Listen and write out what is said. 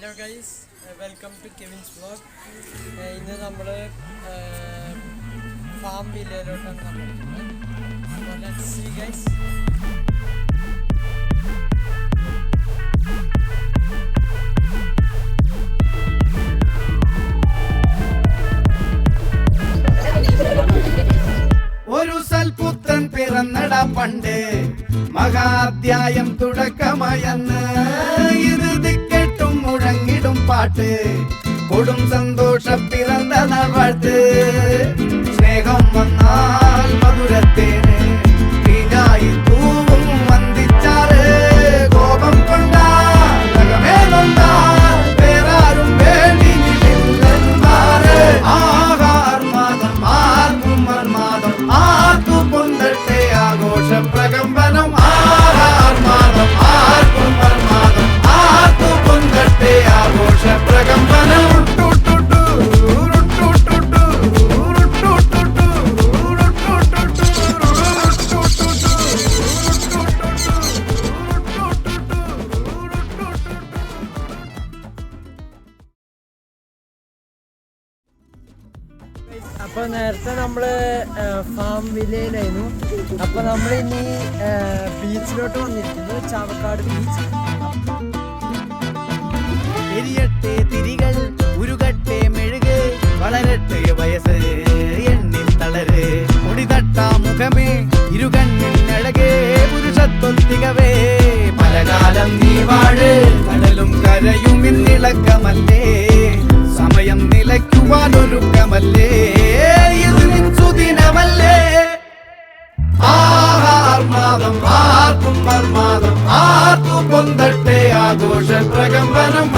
Hello guys, welcome to Kevin's vlog. ഇന്ന് നമ്മൾ farm വില്ലയിലോട്ടാണ് വന്നിരിക്കുന്നത്. അപ്പോൾ ലെറ്റ്സ് സീ ഗൈസ്. ഒരു സൽപുത്രൻ പിറന്നട പണ്ട്, മഹാധ്യായം തുടക്കമയന്ന്. ഇത് കേട്ടും മുഴങ്ങിടും പാട്ട്, കൊടും സന്തോഷം പിറന്ന നാൾവാഴ്ത്ത്. സ്നേഹം വന്നാൽ മധുരത്തേന് തീനായി തൂവും വന്ദിച്ചാറ്. കോപം കൊണ്ടാൽ വേറാരും വേണ്ടി നിന്നില്ലെന്നാറ്. ആഹാർമാദം ആർക്കും മർമാദം ആർക്കു പൊന്തട്ടെ ആഘോഷ പ്രകമ്പനം. ആഹാർമാദം ആർക്കും മർമാദം ആർക്കു പൊന്തട്ടെ ആഘോഷ പ്രകമ്പനം. അപ്പോൾ നേരത്തെ നമ്മൾ ഫാം വില്ലയിലായിരുന്നു. അപ്പോൾ നമ്മൾ ഇനി ബീച്ചിലോട്ട് വന്നിരിക്കുന്നു, ചാവക്കാട് ബീച്ച്. എരിയട്ടെ തിരികൾ ഉരുകട്ടെ മെഴുക്, വളരട്ടെ വയസ്സ് എണ്ണിൽ തളര്. മുടിതട്ടാ മുഖമേ ഇരുകണ്ണിൽ അഴകേ, പുരുഷത്വത്തികവേ പലകാലം നീ വാഴ്. കടലും കരയും ഇന്നിളക്കമല്ലേ, സമയം നിലയ്ക്കുവാനൊരുക്കമല്ലേ, ഇത് സുദിനമല്ലേ. ആഹാർമാദം ആർക്കും മർമാദം ആർക്കു പൊന്തട്ടെ ആഘോഷ പ്രകമ്പനം.